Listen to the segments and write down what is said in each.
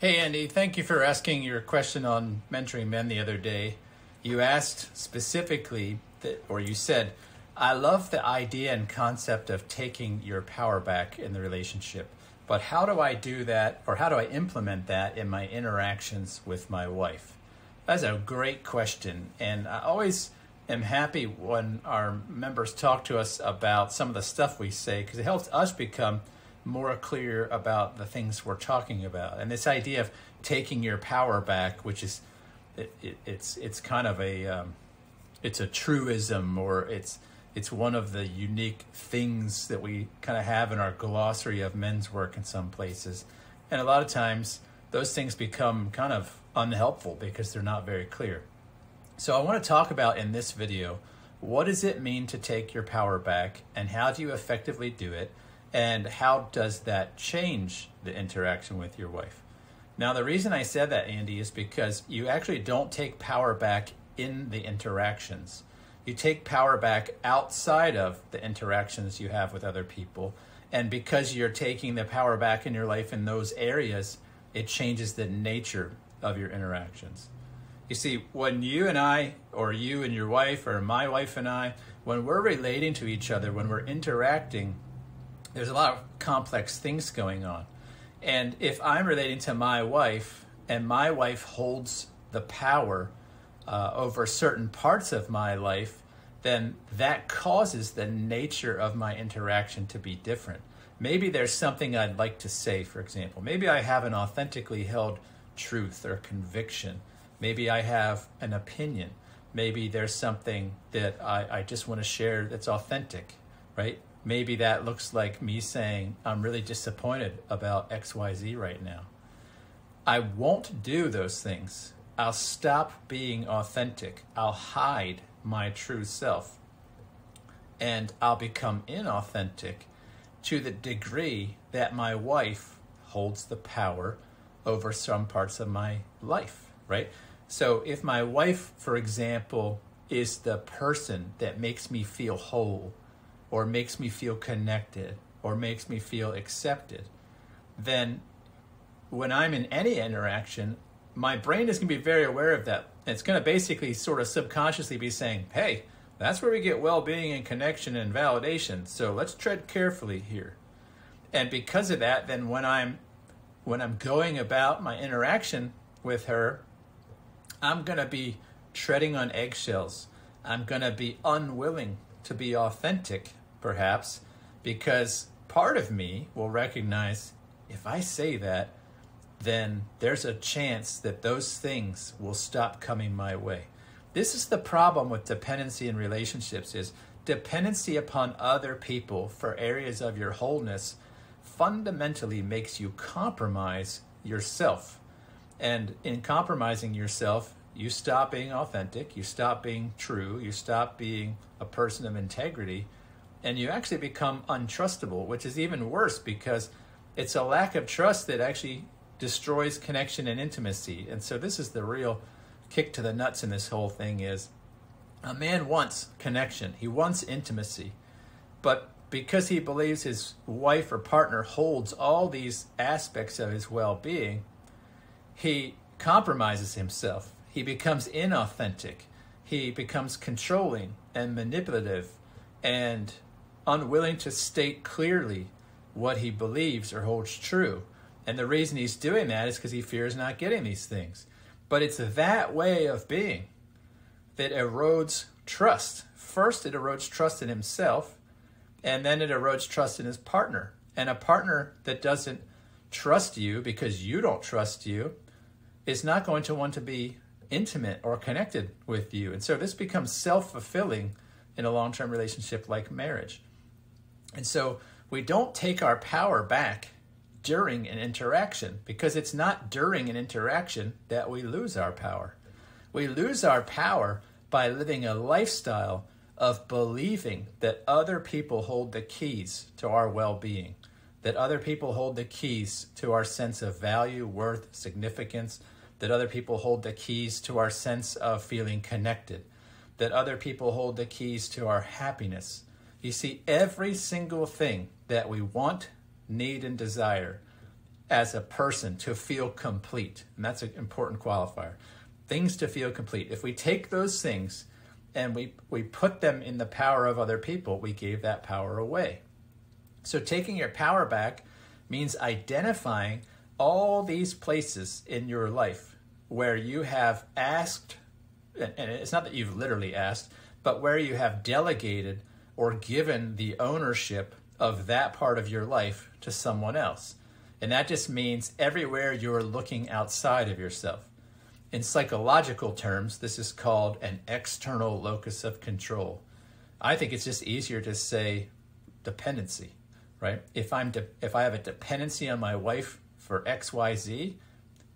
Hey Andy, thank you for asking your question on mentoring men the other day. You asked specifically that, or you said, I love the idea and concept of taking your power back in the relationship, but how do I do that, or how do I implement that in my interactions with my wife? That's a great question, and I always am happy when our members talk to us about some of the stuff we say, because it helps us become more clear about the things we're talking about. And this idea of taking your power back, which is it's kind of a it's a truism, or it's one of the unique things that we kind of have in our glossary of men's work in some places. And a lot of times those things become kind of unhelpful because they're not very clear. So I want to talk about in this video, what does it mean to take your power back, and how do you effectively do it? And how does that change the interaction with your wife? Now, the reason I said that, Andy, is because you actually don't take power back in the interactions. You take power back outside of the interactions you have with other people. And because you're taking the power back in your life in those areas, it changes the nature of your interactions. You see, when you and I, or you and your wife, or my wife and I, when we're relating to each other, when we're interacting, there's a lot of complex things going on. And if I'm relating to my wife, and my wife holds the power over certain parts of my life, then that causes the nature of my interaction to be different. Maybe there's something I'd like to say, for example. Maybe I have an authentically held truth or conviction. Maybe I have an opinion. Maybe there's something that I just want to share that's authentic, right? Maybe that looks like me saying, I'm really disappointed about XYZ right now. I won't do those things. I'll stop being authentic. I'll hide my true self. And I'll become inauthentic to the degree that my wife holds the power over some parts of my life, right? So if my wife, for example, is the person that makes me feel whole, or makes me feel connected, or makes me feel accepted, then when I'm in any interaction, my brain is going to be very aware of that. It's going to basically sort of subconsciously be saying, hey, that's where we get well-being and connection and validation, so let's tread carefully here. And because of that, then when I'm going about my interaction with her, I'm going to be treading on eggshells. I'm going to be unwilling to be authentic, perhaps, because part of me will recognize, if I say that, then there's a chance that those things will stop coming my way. This is the problem with dependency in relationships, is dependency upon other people for areas of your wholeness fundamentally makes you compromise yourself. And in compromising yourself, you stop being authentic, you stop being true, you stop being a person of integrity, and you actually become untrustable, which is even worse because it's a lack of trust that actually destroys connection and intimacy. And so this is the real kick to the nuts in this whole thing, is a man wants connection, he wants intimacy, but because he believes his wife or partner holds all these aspects of his well-being, he compromises himself. He becomes inauthentic. He becomes controlling and manipulative and unwilling to state clearly what he believes or holds true. And the reason he's doing that is because he fears not getting these things. But it's that way of being that erodes trust. First, it erodes trust in himself, and then it erodes trust in his partner. And a partner that doesn't trust you because you don't trust you is not going to want to be intimate or connected with you. And so this becomes self-fulfilling in a long-term relationship like marriage. And so we don't take our power back during an interaction, because it's not during an interaction that we lose our power. We lose our power by living a lifestyle of believing that other people hold the keys to our well-being, that other people hold the keys to our sense of value, worth, significance, that other people hold the keys to our sense of feeling connected, that other people hold the keys to our happiness. You see, every single thing that we want, need, and desire as a person to feel complete. And that's an important qualifier. Things to feel complete. If we take those things and we put them in the power of other people, we gave that power away. So taking your power back means identifying all these places in your life where you have asked, and it's not that you've literally asked, but where you have delegated or given the ownership of that part of your life to someone else. And that just means everywhere you're looking outside of yourself. In psychological terms, this is called an external locus of control. I think it's just easier to say dependency, right? If I have a dependency on my wife for XYZ,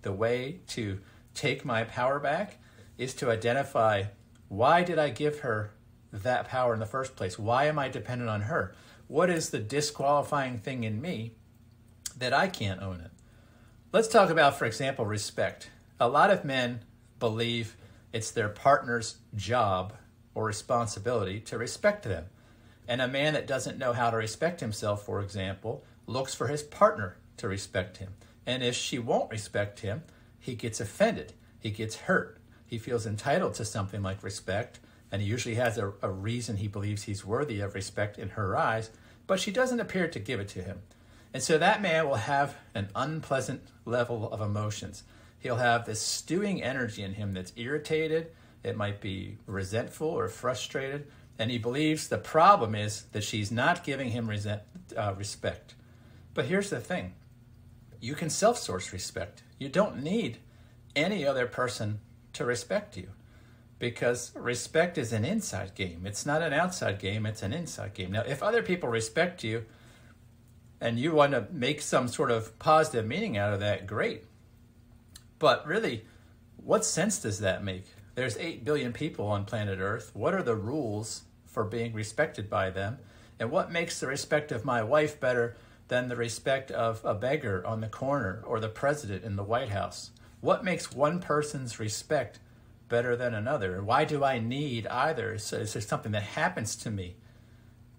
the way to take my power back is to identify, why did I give her that power in the first place? Why am I dependent on her? What is the disqualifying thing in me that I can't own it? Let's talk about, for example, respect. A lot of men believe it's their partner's job or responsibility to respect them. And a man that doesn't know how to respect himself, for example, looks for his partner to respect him. And if she won't respect him, he gets offended. He gets hurt. He feels entitled to something like respect, and he usually has a reason he believes he's worthy of respect in her eyes, but she doesn't appear to give it to him. And so that man will have an unpleasant level of emotions. He'll have this stewing energy in him that's irritated. It might be resentful or frustrated. And he believes the problem is that she's not giving him respect. But here's the thing. You can self-source respect. You don't need any other person to respect you, because respect is an inside game. It's not an outside game. It's an inside game. Now, if other people respect you and you want to make some sort of positive meaning out of that, great. But really, what sense does that make? There's 8 billion people on planet Earth. What are the rules for being respected by them? And what makes the respect of my wife better than the respect of a beggar on the corner or the president in the White House? What makes one person's respect better than another? And why do I need either? So is there something that happens to me?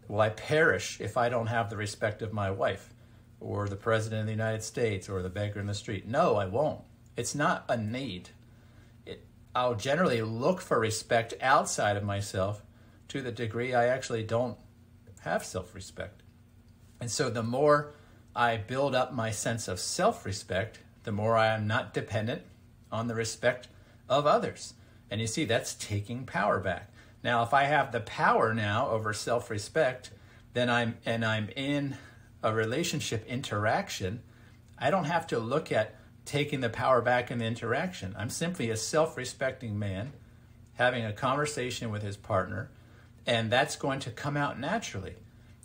Will I perish if I don't have the respect of my wife or the president of the United States or the beggar in the street? No, I won't. It's not a need. I'll generally look for respect outside of myself to the degree I actually don't have self-respect. And so the more I build up my sense of self-respect, the more I am not dependent on the respect of others. And you see, that's taking power back. Now, if I have the power now over self-respect, then I'm in a relationship interaction, I don't have to look at taking the power back in the interaction. I'm simply a self-respecting man having a conversation with his partner, and that's going to come out naturally.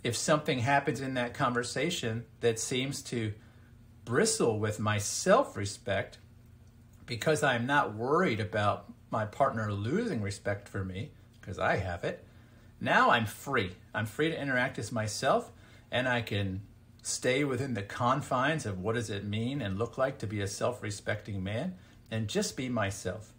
If something happens in that conversation that seems to bristle with my self-respect, because I'm not worried about my partner losing respect for me, because I have it, now I'm free. I'm free to interact as myself, and I can stay within the confines of what does it mean and look like to be a self-respecting man, and just be myself.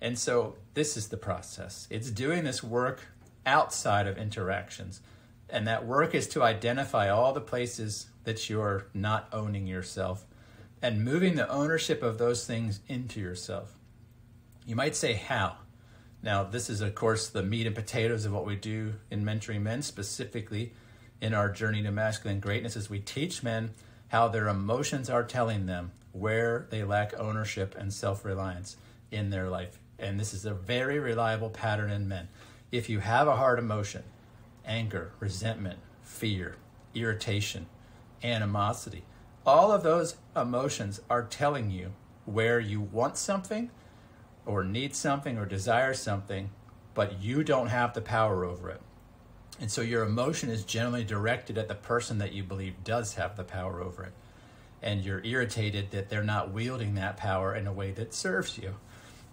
And so this is the process. It's doing this work outside of interactions. And that work is to identify all the places that you're not owning yourself and moving the ownership of those things into yourself. You might say, how? Now, this is, of course, the meat and potatoes of what we do in mentoring men, specifically in our journey to masculine greatness, is we teach men how their emotions are telling them where they lack ownership and self-reliance in their life. And this is a very reliable pattern in men. If you have a hard emotion, anger, resentment, fear, irritation, animosity, all of those emotions are telling you where you want something or need something or desire something, but you don't have the power over it. And so your emotion is generally directed at the person that you believe does have the power over it. And you're irritated that they're not wielding that power in a way that serves you.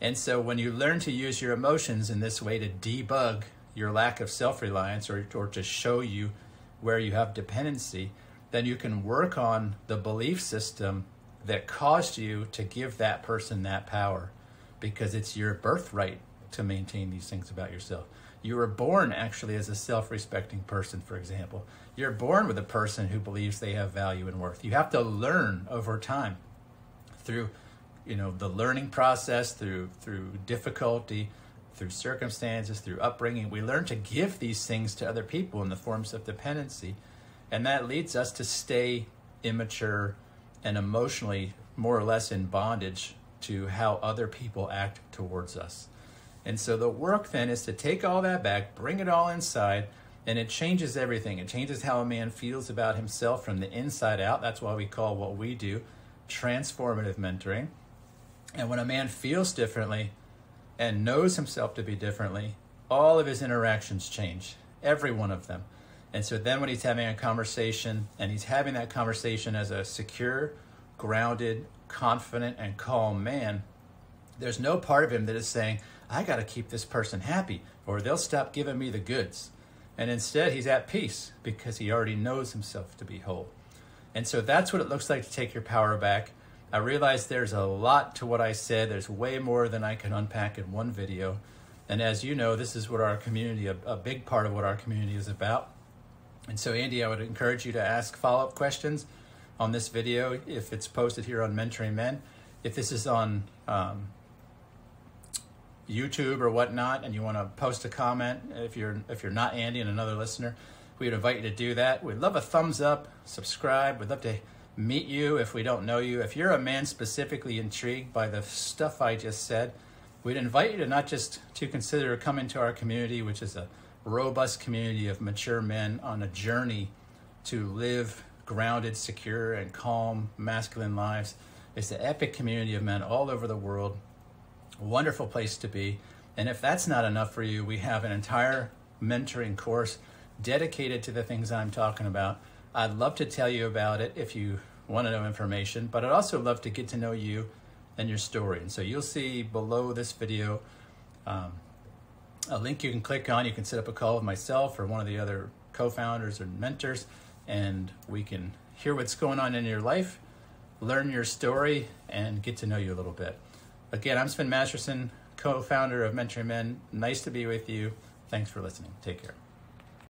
And so when you learn to use your emotions in this way to debug your lack of self-reliance or to show you where you have dependency, then you can work on the belief system that caused you to give that person that power, because it's your birthright to maintain these things about yourself. You were born actually as a self-respecting person, for example. You're born with a person who believes they have value and worth. You have to learn over time through, the learning process, through difficulty, through circumstances, through upbringing. We learn to give these things to other people in the forms of dependency. And that leads us to stay immature and emotionally more or less in bondage to how other people act towards us. And so the work then is to take all that back, bring it all inside, and it changes everything. It changes how a man feels about himself from the inside out. That's why we call what we do transformative mentoring. And when a man feels differently and knows himself to be differently, all of his interactions change, every one of them. And so then when he's having a conversation, and he's having that conversation as a secure, grounded, confident, and calm man, there's no part of him that is saying, I got to keep this person happy or they'll stop giving me the goods. And instead, he's at peace because he already knows himself to be whole. And so that's what it looks like to take your power back. I realize there's a lot to what I said. There's way more than I can unpack in one video. And as you know, this is what our community, a big part of what our community is about. And so, Andy, I would encourage you to ask follow-up questions on this video if it's posted here on Mentoring Men. If this is on YouTube or whatnot, and you want to post a comment, if you're not Andy and another listener, we would invite you to do that. We'd love a thumbs up, subscribe. We'd love to meet you if we don't know you. If you're a man specifically intrigued by the stuff I just said, we'd invite you to not just to consider coming to our community, which is a robust community of mature men on a journey to live grounded, secure, and calm, masculine lives. It's an epic community of men all over the world. Wonderful place to be. And if that's not enough for you, we have an entire mentoring course dedicated to the things I'm talking about. I'd love to tell you about it if you want to know information, but I'd also love to get to know you and your story. And so you'll see below this video a link you can click on. You can set up a call with myself or one of the other co-founders or mentors, and we can hear what's going on in your life, learn your story, and get to know you a little bit. Again, I'm Sven Masterson, co-founder of Mentoring Men. Nice to be with you. Thanks for listening. Take care.